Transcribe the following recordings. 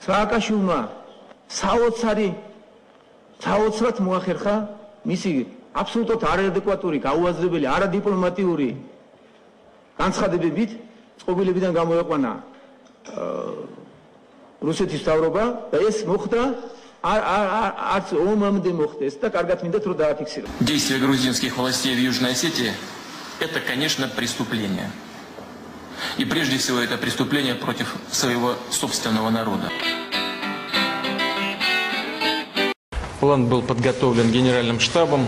სააკაშვილმა საოცრად მოახერხა მისი აბსოლუტურად არაადეკვატური, გაუაზრებელი, არადიპლომატიური განცხადებებით წყობილებიდან გამოეყვანა რუსეთის მთავრობა და ეს მოხდა არც ომამდე მოხდეს და კარგად მინდათ რომ დააფიქსიროთ. Действия грузинских властей в Южной Осетии это, конечно, преступление. И прежде всего это преступление против своего собственного народа. План был подготовлен Генеральным штабом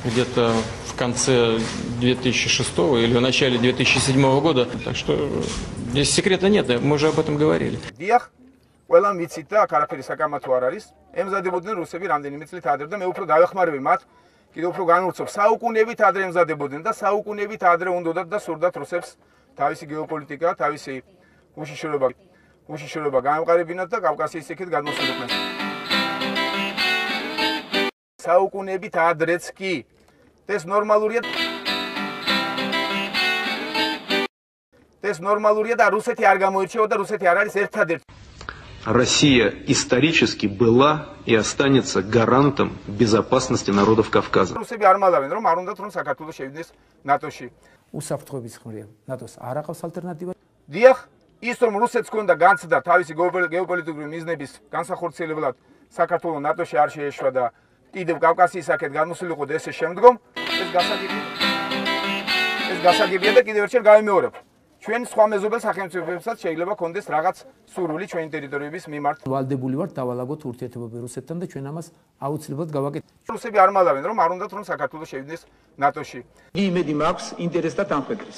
где-то в конце 2006 или в начале 2007 года. Так что здесь секрета нет, мы уже об этом говорили. Ყველა მიცით და არაფერი საკამათო არ არის. ემზადებოდნენ რუსები რამდენიმე წლით ადრე და მე უფრო დავეხმარები მათ. კიდევ უფრო განვრცობ საუკუნეებით ადრე ემზადებოდნენ და საუკუნეებით ადრე უნდათ და სურდათ რუსებს თავისი გეოპოლიტიკა, თავისი უშიშროება გაემყარებინათ და კავკასიის იქით გადმოსულიყვნენ. საუკუნეებით ადრეც კი ეს ნორმალურია და რუსეთი არ გამოირჩევა და რუსეთი არ არის ერთადერთი. Россия исторически была и останется гарантом безопасности народов Кавказа. რუსები არ მალავენ, რომ არ უნდათ რომ საქართველოს შევიდეს ნატოში. უსაფრთხოების მხრივ ნატოს არ აყავს ალტერნატივა. დიახ, ის რომ რუსეთს ჰქონდა განცდა თავისი გეოპოლიტიკური მიზნების განსახორციელებლად საქართველოს ნატოში არ შეეშვა და კიდევ კავკასიის აქეთ გადმოსულიყო და ესე შემდგომ, ეს გასაგებია და კიდევ ერთხელ გავიმეორებ. ჩვენ სხვა მეზობელ სახელმწიფოებსაც შეიძლება კონდეს რაღაც სურვილი ჩვენი ტერიტორიების მიმართ. ვალდებული ვართ დავალაგოთ ურთიერთობები რუსეთთან და ჩვენ ამას აუცილებლად გავაკეთებთ. რუსები არ მალავენ, რომ არ უნდათ რომ საქართველოს შევიდეს ნატოში. იმედი მაქვს ინტერესთა თანხმდრის.